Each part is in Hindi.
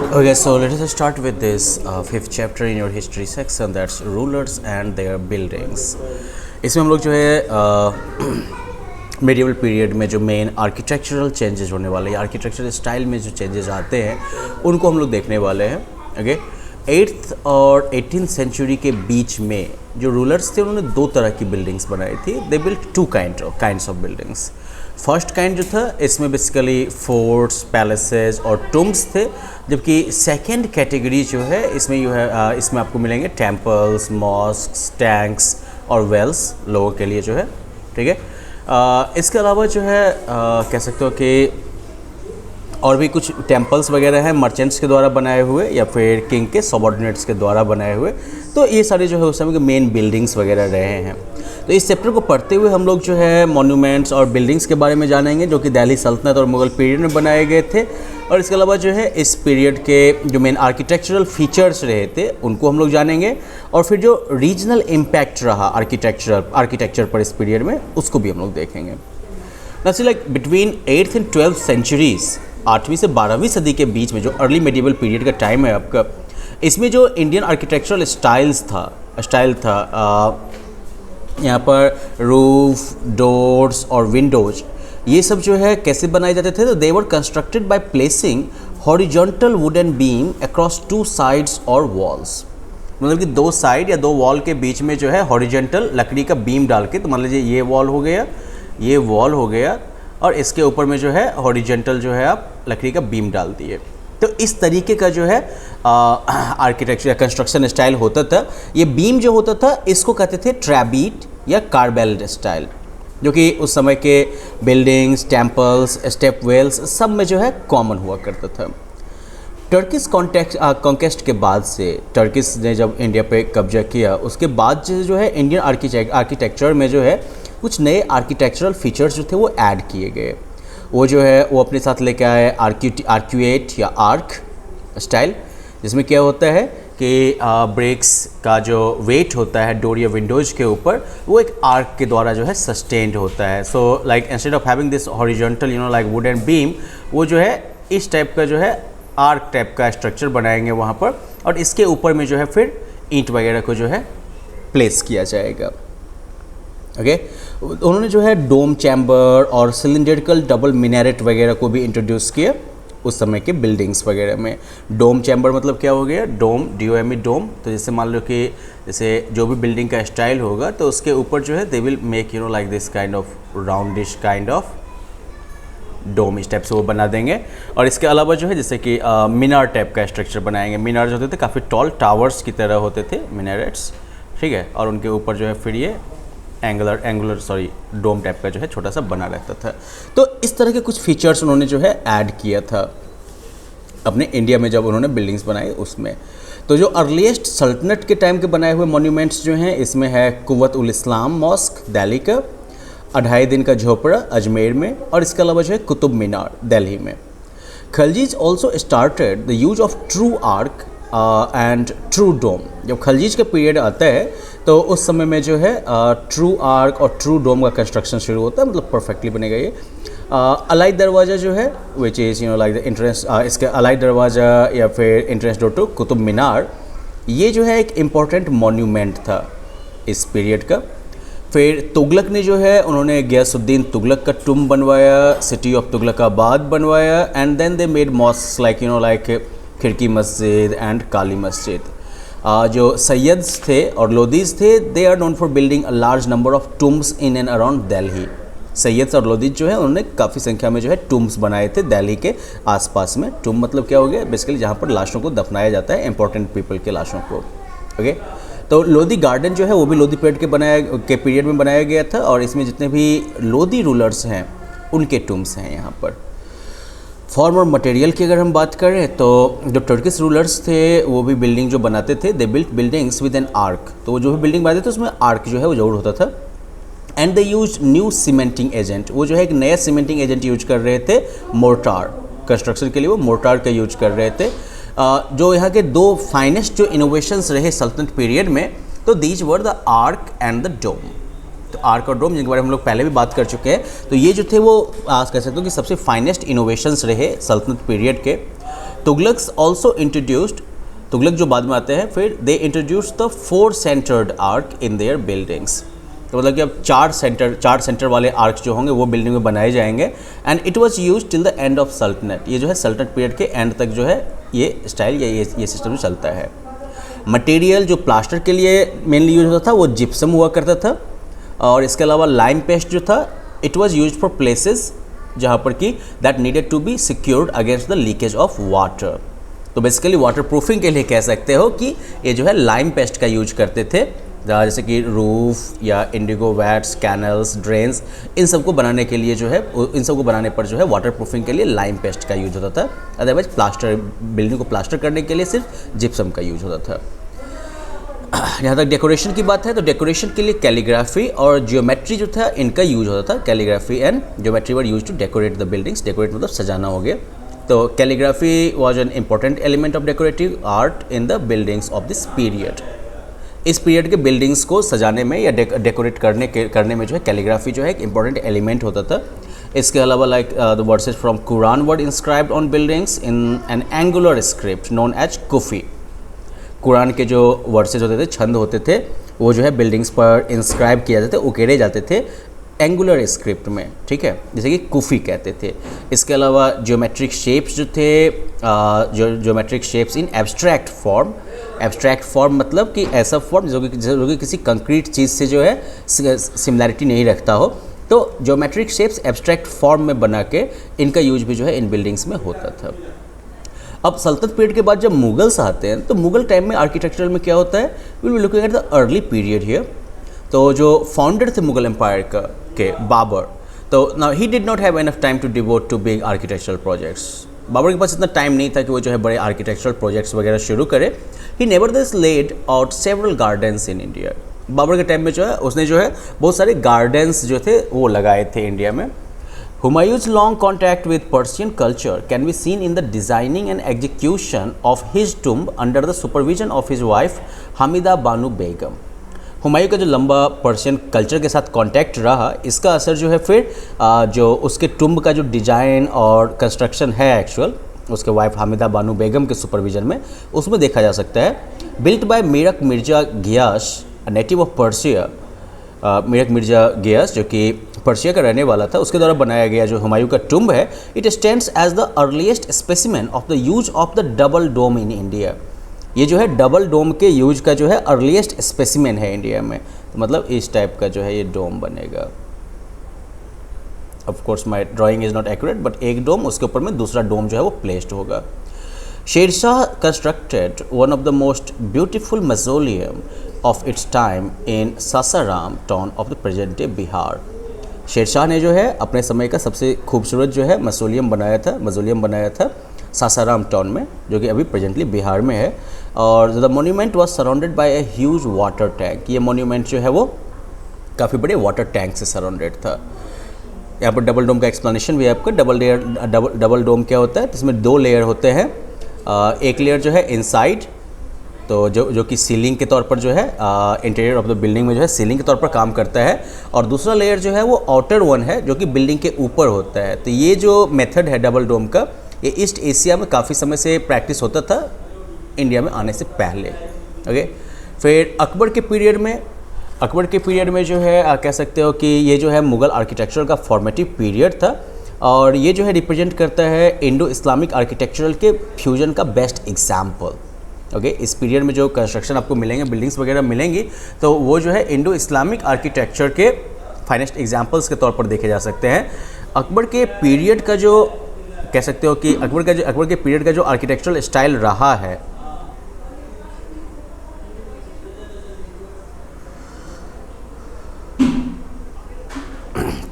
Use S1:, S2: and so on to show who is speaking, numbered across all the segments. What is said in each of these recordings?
S1: Okay, so let us start with this fifth chapter in your history section, that's rulers and their buildings. इसमें हम लोग जो है मेडिवल पीरियड में जो मेन आर्किटेक्चरल चेंजेस होने वाले हैं, आर्किटेक्चरल स्टाइल में जो चेंजेस आते हैं उनको हम लोग देखने वाले हैं. ओके, 8th और 18th सेंचुरी के बीच में जो रूलर्स थे उन्होंने दो तरह की बिल्डिंग्स बनाई थी. They built two kinds of buildings. First kind जो था इसमें बेसिकली फोर्ट्स, पैलेसेस और टूम्स थे, जबकि सेकंड कैटेगरी जो है इसमें इसमें आपको मिलेंगे टेम्पल्स, मॉस्क्स, टैंक्स और वेल्स लोगों के लिए जो है. ठीक है, इसके अलावा जो है कह सकते हो कि और भी कुछ टेम्पल्स वगैरह हैं मर्चेंट्स के द्वारा बनाए हुए या फिर किंग के सबऑर्डिनेट्स के द्वारा बनाए हुए. तो ये सारे जो है उस समय के मेन बिल्डिंग्स वगैरह रहे हैं. तो इस चैप्टर को पढ़ते हुए हम लोग जो है मॉन्यूमेंट्स और बिल्डिंग्स के बारे में जानेंगे जो कि दिल्ली सल्तनत और मुग़ल पीरियड में बनाए गए थे. और इसके अलावा जो है इस पीरियड के जो मेन आर्किटेक्चरल फीचर्स रहे थे उनको हम लोग जानेंगे. और फिर जो रीजनल इम्पैक्ट रहा आर्किटेक्चर पर इस पीरियड में उसको भी हम लोग देखेंगे. That's like between 8th and 12th centuries, 8वीं से 12वीं सदी के बीच में जो अर्ली मेडिवल पीरियड का टाइम है आपका, इसमें जो इंडियन आर्किटेक्चरल स्टाइल था यहाँ पर रूफ, डोर्स और विंडोज, ये सब जो है कैसे बनाए जाते थे. तो they were constructed by placing horizontal wooden beam across two sides और वॉल्स. मतलब कि दो साइड या दो वॉल के बीच में जो है हॉरिजॉन्टल लकड़ी का बीम डाल के, तो मान लीजिए ये वॉल हो गया, ये वॉल हो गया और इसके ऊपर में जो है हॉरिजॉन्टल जो है आप लकड़ी का बीम डाल दिए. तो इस तरीके का जो है आर्किटेक्चर कंस्ट्रक्शन स्टाइल होता था. ये बीम जो होता था इसको कहते थे ट्रैबीट या कार्बेल्ड स्टाइल, जो कि उस समय के बिल्डिंग्स, टेम्पल्स, स्टेप वेल्स सब में जो है कॉमन हुआ करता था. टर्किश कॉन्टेस्ट के बाद से, टर्किश ने जब इंडिया पे कब्जा किया उसके बाद जो है इंडियन आर्किटेक्चर में जो है कुछ नए आर्किटेक्चरल फीचर्स जो थे वो ऐड किए गए. वो जो है वो अपने साथ लेके आए आर्क्यूएट या आर्क स्टाइल, जिसमें क्या होता है कि ब्रेक्स का जो वेट होता है डोर या विंडोज के ऊपर वो एक आर्क के द्वारा जो है सस्टेन्ड होता है. So like instead of having this horizontal like wooden beam, वो जो है इस टाइप का जो है आर्क टाइप का स्ट्रक्चर बनाएंगे वहाँ पर, और इसके ऊपर में जो है फिर ईंट वगैरह को जो है प्लेस किया जाएगा. ओके, उन्होंने जो है डोम चैम्बर और सिलिंड्रिकल डबल मिनारेट वगैरह को भी इंट्रोड्यूस किया उस समय के बिल्डिंग्स वगैरह में. डोम चैम्बर मतलब क्या हो गया, डोम, DOME डोम. तो जैसे मान लो कि जैसे जो भी बिल्डिंग का स्टाइल होगा तो उसके ऊपर जो है they will make like this kind of roundish kind of dome, इस टाइप से वो बना देंगे. और इसके अलावा जो है जैसे कि मीनार टाइप का स्ट्रक्चर बनाएंगे. मीनार जो होते थे काफ़ी टॉल टावर्स की तरह होते थे, मिनारेट्स. ठीक है, और उनके ऊपर जो है फिर ये डोम टाइप का जो है छोटा सा बना रहता था. तो इस तरह के कुछ फीचर्स उन्होंने जो है ऐड किया था अपने इंडिया में जब उन्होंने बिल्डिंग्स बनाई उसमें. तो जो अर्लीस्ट सल्तनत के टाइम के बनाए हुए मॉन्यूमेंट्स जो हैं इसमें है कुव्वत उल इस्लाम मॉस्क दिल्ली का, 2.5 दिन का झोपड़ा अजमेर में, और इसके अलावा जो है कुतुब मीनार दिल्ली में. Khaljis also started the use of true arch and true dome. जब खलजीज का पीरियड आता है तो उस समय में जो है ट्रू आर्क और ट्रू डोम का कंस्ट्रक्शन शुरू होता है, मतलब परफेक्टली बनेगा ये. अलाई दरवाज़ा जो है which is like the entrance, इसके अलाई दरवाज़ा या फिर entrance door to Qutub Minar, ये जो है एक इम्पॉर्टेंट मॉन्यूमेंट था इस पीरियड का. फिर तुगलक ने जो है उन्होंने गयासुद्दीन तुगलक का टुम बनवाया, सिटी ऑफ तुगलकाबाद बनवाया, and then they made mosque like Khirki Masjid and काली मस्जिद. जो सैयद्स थे और लोदीज़ थे, they are known for building a large number of tombs in and around Delhi. Sayyids और लोदीज़ जो है उन्होंने काफ़ी संख्या में जो है टूम्स बनाए थे दिल्ली के आसपास में. टूम मतलब क्या हो गया, बेसिकली जहाँ पर लाशों को दफनाया जाता है, इंपॉर्टेंट पीपल के लाशों को. ओके, तो लोधी गार्डन जो है वो भी लोधी पीरियड के पीरियड में बनाया गया था, और इसमें जितने भी लोधी रूलर्स हैं उनके टूम्स हैं यहाँ पर. फॉर्म और मटेरियल की अगर हम बात करें तो जो टर्किश रूलर्स थे वो भी बिल्डिंग जो बनाते थे, they built buildings with an arc. तो वो जो भी बिल्डिंग बनाते थे उसमें आर्क जो है वो जरूर होता था. And they use new cementing agent. वो जो है एक नया सीमेंटिंग एजेंट यूज कर रहे थे, मोर्टार. कंस्ट्रक्शन के लिए वो मोर्टार का यूज कर रहे थे. जो यहाँ के दो फाइनेस्ट जो इनोवेशंस रहे सल्तनत पीरियड में, तो these were the arch and the dome. तो आर्क और डोम जिनके बारे में हम लोग पहले भी बात कर चुके हैं, तो ये जो थे वो कह सकते हो कि सबसे फाइनेस्ट इनोवेशंस रहे सल्तनत पीरियड के. तुगलक्स ऑल्सो इंट्रोड्यूस्ड, तुगलक जो बाद में आते हैं फिर, they introduce the 4 centred arc in their buildings. तो मतलब कि अब 4 सेंटर वाले आर्क्स जो होंगे वो बिल्डिंग में बनाए जाएंगे। And it was used till the end of सल्तनत, ये जो है सल्तनत पीरियड के एंड तक जो है ये स्टाइल या ये सिस्टम चलता है। मटेरियल जो प्लास्टर के लिए मेनली यूज होता था वो जिप्सम हुआ करता था, और इसके अलावा लाइम पेस्ट जो था it was used for places जहाँ पर कि that needed to be secured against the leakage of water. तो बेसिकली वाटर प्रूफिंग के लिए कह सकते हो कि ये जो है लाइम पेस्ट का यूज करते थे, जैसे कि रूफ या इंडिगो वैट्स, कैनल्स, ड्रेन्स, इन सबको बनाने के लिए जो है, इन सबको बनाने पर जो है वाटर प्रूफिंग के लिए लाइम पेस्ट का यूज होता था। अदरवाइज प्लास्टर, बिल्डिंग को प्लास्टर करने के लिए सिर्फ जिप्सम का यूज होता था। यहाँ तक डेकोरेशन की बात है तो डेकोरेशन के लिए कैलीग्राफी और जियोमेट्री जो था इनका यूज होता था। Calligraphy and geometry were used to decorate the buildings. Decorate मतलब सजाना हो गया। तो calligraphy was an important element of decorative art in the buildings of this period. इस पीरियड के बिल्डिंग्स को सजाने में या डेकोरेट करने में जो है कैलीग्राफी जो है एक इम्पॉर्टेंट एलिमेंट होता था। इसके अलावा like the verses from Quran were inscribed on buildings in an angular script known as Kufi. Quran के जो वर्सेस होते थे, छंद होते थे, वो जो है बिल्डिंग्स पर इंस्क्राइब किए जाते थे, उकेरे जाते थे एंगुलर स्क्रिप्ट में, ठीक है, जैसे कि कुफी कहते थे। इसके अलावा जियोमेट्रिक शेप्स जो थे, जियोमेट्रिक शेप्स इन एब्स्ट्रैक्ट फॉर्म। एब्स्ट्रैक्ट फॉर्म मतलब कि ऐसा फॉर्म जो कि किसी कंक्रीट चीज़ से जो है सिमिलैरिटी नहीं रखता हो, तो जियोमेट्रिक शेप्स एब्स्ट्रैक्ट फॉर्म में बना के इनका यूज भी जो है इन बिल्डिंग्स में होता था। अब सल्तनत पीरियड के बाद जब मुगल्स आते हैं तो मुगल टाइम में आर्किटेक्चरल में क्या होता है, will be looking at the early period here. तो जो फाउंडर थे मुगल एम्पायर के बाबर, तो now he did not have enough time to devote to big architectural projects. Babur के पास इतना टाइम नहीं था कि वो जो है बड़े आर्किटेक्चरल प्रोजेक्ट्स वगैरह शुरू करे। He nevertheless laid out several gardens in India. Babur के टाइम में जो है उसने जो है बहुत सारे गार्डन्स जो थे वो लगाए थे इंडिया में। Humayun's long contact with Persian culture can be seen in the designing and execution of his tomb under the supervision of his wife Hamida Banu Begum. Humayun का जो लंबा पर्शियन कल्चर के साथ कांटेक्ट रहा, इसका असर जो है फिर जो उसके टुम्ब का जो डिज़ाइन और कंस्ट्रक्शन है एक्चुअल, उसके वाइफ हामिदा बानू बेगम के सुपरविजन में, उसमें देखा जा सकता है। Built by Mirak Mirza Ghiyas, native of Persia. Mirak Mirza Ghiyas जो कि पर्शिया का रहने वाला था, उसके द्वारा बनाया गया जो हुमायूं का टुम्ब है, it stands as the earliest specimen of the use of the double dome in India. ये जो है डबल डोम के यूज का जो है अर्लीस्ट स्पेसिमेन है इंडिया में। तो मतलब इस टाइप का जो है ये डोम बनेगा। Of course my drawing is not accurate, but एक डोम, उसके ऊपर में दूसरा डोम जो है वो प्लेस्ड होगा। Sher Shah constructed one of the most beautiful mausoleum of its time in Sasaram town of the present day Bihar. Sher Shah ने जो है अपने समय का सबसे खूबसूरत जो है मौसोलियम बनाया था सासाराम टाउन में, जो कि अभी प्रेजेंटली बिहार में है। और the monument was surrounded by a huge water tank. ये मोन्यूमेंट जो है वो काफ़ी बड़े वाटर टैंक से सराउंडेड था। यहाँ पर डबल डोम का एक्सप्लेनेशन भी है आपका। डबल डोम क्या होता है, इसमें 2 लेयर होते हैं। एक लेयर जो है इनसाइड, तो जो कि सीलिंग के तौर पर जो है इंटीरियर ऑफ द बिल्डिंग में जो है सीलिंग के तौर पर काम करता है, और दूसरा लेयर जो है वो आउटर वन है जो कि बिल्डिंग के ऊपर होता है। तो ये जो मेथड है डबल डोम का, ये ईस्ट एशिया में काफ़ी समय से प्रैक्टिस होता था, इंडिया में आने से पहले। ओके, फिर अकबर के पीरियड में जो है कह सकते हो कि ये जो है मुग़ल आर्किटेक्चर का फॉर्मेटिव पीरियड था, और ये जो है रिप्रेजेंट करता है इंडो इस्लामिक आर्किटेक्चरल के फ्यूजन का बेस्ट एग्जाम्पल। ओके, इस पीरियड में जो कंस्ट्रक्शन आपको मिलेंगे, बिल्डिंग्स वगैरह मिलेंगी, तो वो जो है इंडो इस्लामिक आर्किटेक्चर के फाइनेस्ट एग्जाम्पल्स के तौर पर देखे जा सकते हैं। अकबर के पीरियड का जो कह सकते हो कि अकबर के पीरियड का जो आर्किटेक्चरल स्टाइल रहा है,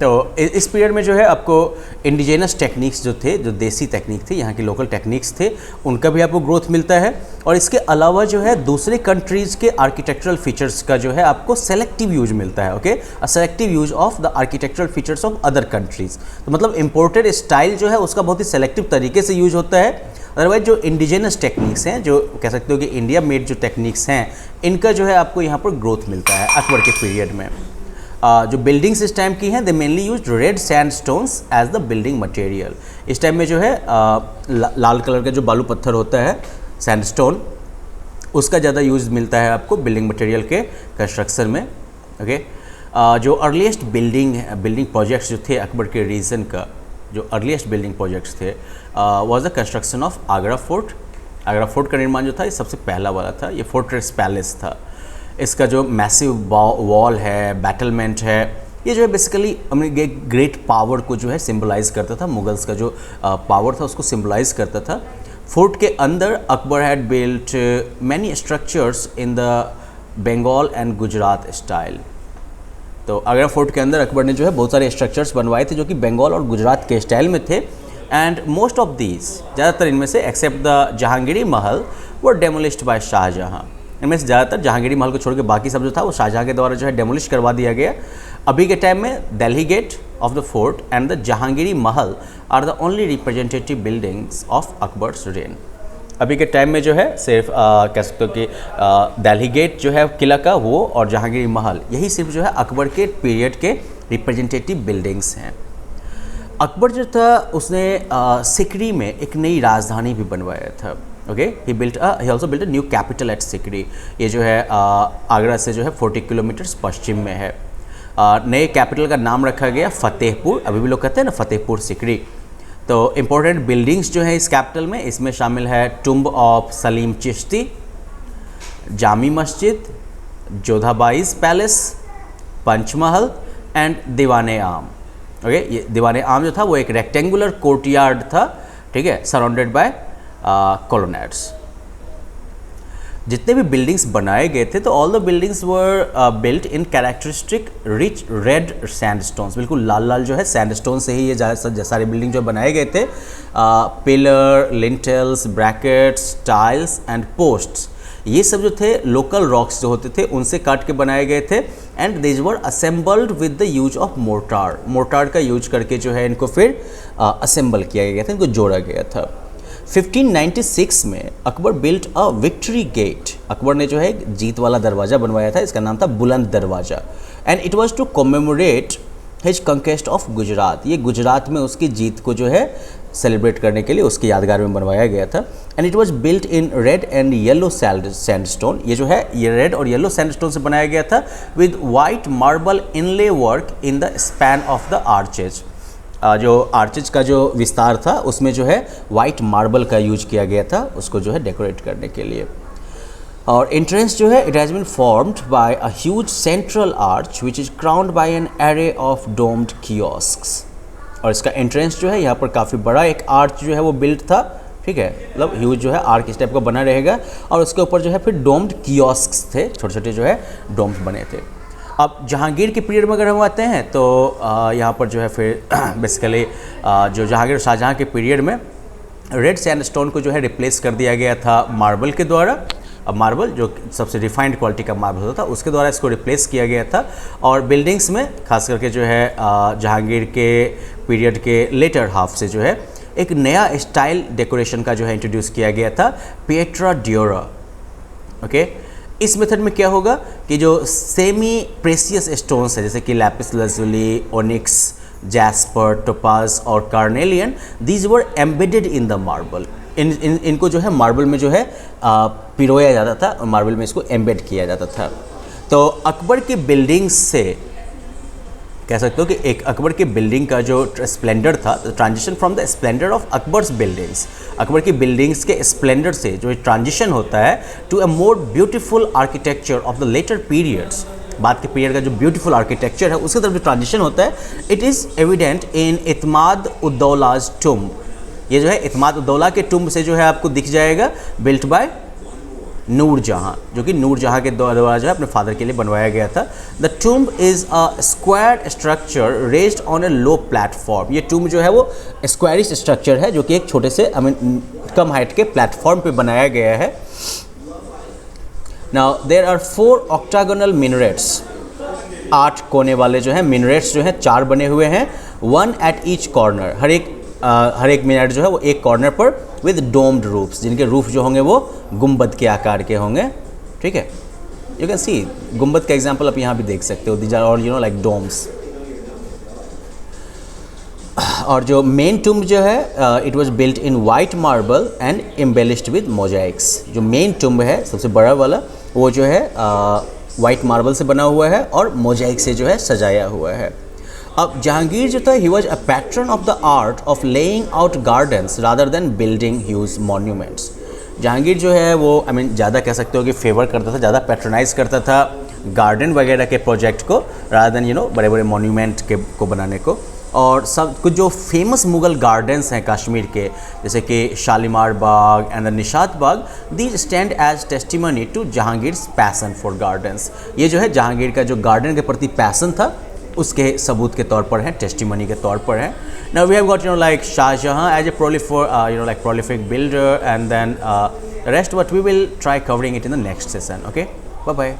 S1: तो इस पीरियड में जो है आपको इंडिजिनस टेक्निक्स जो थे, जो देसी टेक्निक थे, यहाँ की लोकल टेक्निक्स थे, उनका भी आपको ग्रोथ मिलता है। और इसके अलावा जो है दूसरे कंट्रीज़ के आर्किटेक्चरल फीचर्स का जो है आपको सेलेक्टिव यूज मिलता है। Okay, a selective use of the architectural features of other countries. तो मतलब इम्पोर्टेड स्टाइल जो है उसका बहुत ही सेलेक्टिव तरीके से यूज होता है। अदरवाइज जो इंडिजिनस टेक्निक्स हैं, जो कह सकते हो कि इंडिया मेड जो टेक्निक्स हैं, इनका जो है आपको यहाँ पर ग्रोथ मिलता है अकबर के पीरियड में। जो बिल्डिंग्स इस टाइम की हैं they mainly use red sandstones as the building material. इस टाइम में जो है लाल कलर का जो बालू पत्थर होता है सैंडस्टोन, उसका ज़्यादा यूज़ मिलता है आपको बिल्डिंग मटेरियल के कंस्ट्रक्शन में। ओके, जो अर्लीस्ट बिल्डिंग प्रोजेक्ट्स जो थे अकबर के रीजन का, जो अर्लीस्ट बिल्डिंग प्रोजेक्ट्स थे was the construction of Agra fort. Agra fort का निर्माण जो था ये सबसे पहला वाला था। ये फोर्ट्रेस पैलेस था। इसका जो मैसिव वॉल है, बैटलमेंट है, ये जो है बेसिकली ग्रेट पावर को जो है सिंबलाइज करता था। मुगल्स का जो पावर था उसको सिंबलाइज करता था। फोर्ट के अंदर Akbar had built many structures in the Bengal and Gujarat style. तो आगरा फोर्ट के अंदर अकबर ने जो है बहुत सारे स्ट्रक्चर्स बनवाए थे जो कि बंगाल और गुजरात के स्टाइल में थे। एंड मोस्ट ऑफ दीज, ज़्यादातर इनमें से accept the Jahangiri Mahal were डेमोलिश्ड bye Shahjahan. इनमें से ज़्यादातर जहांगीरी महल को छोड़ के बाकी सब जो था वो शाहजहां के द्वारा जो है डेमोलिश करवा दिया गया। अभी के टाइम में Delhi gate of the fort and the Jahangiri Mahal are the only representative buildings of Akbar's reign. अभी के टाइम में जो है सिर्फ कह सकते हो कि दिल्ली गेट जो है किला का वो और जहांगीरी महल, यही सिर्फ जो है अकबर के पीरियड के रिप्रेजेंटेटिव बिल्डिंग्स हैं। अकबर जो था उसने सिकरी में एक नई राजधानी भी बनवाया था। Okay, he also built a new capital eight Sikri. ये जो है आगरा से जो है 40 किलोमीटर्स पश्चिम में है। नए कैपिटल का नाम रखा गया फतेहपुर। अभी भी लोग कहते हैं ना फतेहपुर सिकरी। तो इम्पोर्टेंट बिल्डिंग्स जो है इस कैपिटल में, इसमें शामिल है टुम्ब ऑफ सलीम चिश्ती, जामी मस्जिद, जोधाबाईज पैलेस, पंचमहल एंड दीवाने आम। ओके, ये दीवाने आम जो था वो एक रेक्टेंगुलर कोर्टयार्ड था, ठीक है, सराउंडेड बाय कॉलोनेट्स। जितने भी बिल्डिंग्स बनाए गए थे तो all the buildings were built in characteristic rich red sandstones. बिल्कुल लाल लाल जो है सैंडस्टोन से ही ये सारे बिल्डिंग जो बनाए गए थे। Pillar, lintels, brackets, tiles and posts, ये सब जो थे लोकल रॉक्स जो होते थे उनसे काट के बनाए गए थे। And these were assembled with the use of mortar. Mortar का यूज करके जो है इनको फिर असेंबल किया गया था, इनको जोड़ा गया था। 1596 में Akbar built a victory gate. Akbar ने जो है जीत वाला दरवाज़ा बनवाया था, इसका नाम था Buland Darwaza. And it was to commemorate his conquest of Gujarat. ये गुजरात में उसकी जीत को जो है सेलिब्रेट करने के लिए उसकी यादगार में बनवाया गया था। And it was built in red and yellow sandstone. ये जो है ये रेड और येलो सैंडस्टोन से बनाया गया था with white marble inlay work in the span of the arches. जो आर्चेज का जो विस्तार था उसमें जो है वाइट मार्बल का यूज किया गया था उसको जो है डेकोरेट करने के लिए। और एंट्रेंस जो है it has been formed by a huge central arch which is crowned by an array of domed kiosks. और इसका एंट्रेंस जो है यहाँ पर काफ़ी बड़ा एक आर्च जो है वो बिल्ट था, ठीक है, मतलब ह्यूज जो है आर्क इस टाइप का बना रहेगा। और उसके ऊपर जो है फिर डोम्ड कियोस्क्स थे, छोटे छोटे जो है डोम्स बने थे। अब जहांगीर के पीरियड में अगर हम आते हैं तो यहाँ पर जो है फिर बेसिकली जो जहांगीर शाहजहां के पीरियड में रेड सैंडस्टोन को जो है रिप्लेस कर दिया गया था मार्बल के द्वारा। अब मार्बल जो सबसे रिफाइंड क्वालिटी का मार्बल होता था उसके द्वारा इसको रिप्लेस किया गया था। और बिल्डिंग्स में खास करके जो है जहांगीर के पीरियड के लेटर हाफ से जो है एक नया स्टाइल डेकोरेशन का जो है इंट्रोड्यूस किया गया था, पिएट्रा ड्यूरा। ओके, इस मेथड में क्या होगा कि जो सेमी प्रेसियस स्टोन्स है जैसे कि lapis lazuli, onyx, jasper, topaz और carnelian, these were embedded in the marble. इनको जो है मार्बल में जो है पिरोया जाता था और मार्बल में इसको एम्बेड किया जाता था। तो अकबर की बिल्डिंग्स से कह सकते हो कि एक अकबर की बिल्डिंग का जो स्प्लेंडर था, transition from the splendour of Akbar's buildings, Akbar की बिल्डिंग्स के स्प्लेंडर से जो ट्रांजिशन होता है to a more beautiful architecture of the later periods, बाद के पीरियड का जो ब्यूटीफुल आर्किटेक्चर है उसकी तरफ जो ट्रांजिशन होता है, it is evident in इत्माद उद्दौलाज tomb. ये जो है इत्माद उद्दौला के टुम्ब से जो है आपको दिख जाएगा, बिल्ट बाय नूरजहां, जो कि नूरजहां के द्वारा जो है अपने फादर के लिए बनवाया गया था। The tomb is a square structure raised on A low platform. ये टूम्ब जो है वो स्क्वायरिश स्ट्रक्चर है जो कि एक छोटे से कम हाइट के प्लेटफॉर्म पे बनाया गया है। Now there are 4 octagonal minarets. 8 कोने वाले जो हैं मिनरेट्स जो हैं 4 बने हुए हैं, 1 एट ईच कॉर्नर। हर एक मिनरेट जो है वो एक कॉर्नर पर विद डोम्ड रूफ्स, जिनके रूफ जो होंगे वो गुंबद के आकार के होंगे, ठीक है। यू कैन सी गुम्बद का एग्जाम्पल आप यहाँ भी देख सकते हो, these are all like domes. और जो मेन टूम्ब जो है it was built in white marble and embellished with mosaics. जो मेन टूम्ब है सबसे बड़ा वाला वो जो है वाइट मार्बल से बना हुआ है और मोजाइक से जो है सजाया हुआ है। अब जहांगीर जो था he was a pattern of the art of laying out gardens rather than building huge monuments. Jahangir जो है वो ज़्यादा कह सकते हो कि फेवर करता था, ज़्यादा पैट्रोनाइज करता था गार्डन वगैरह के प्रोजेक्ट को रादर देन बड़े बड़े मॉन्यूमेंट को बनाने को। और सब कुछ जो फेमस मुग़ल गार्डन्स हैं कश्मीर के, जैसे कि Shalimar Bagh and the Nishat Bagh, these stand as testimony to Jahangir's passion for gardens. ये जो है जहांगीर का जो गार्डन के प्रति पैसन था उसके सबूत के तौर पर है, टेस्टिमनी के तौर पर है। Now we have got like Shah Jahan as a prolific builder, and then rest what we will try covering it in the next session. Okay, bye bye.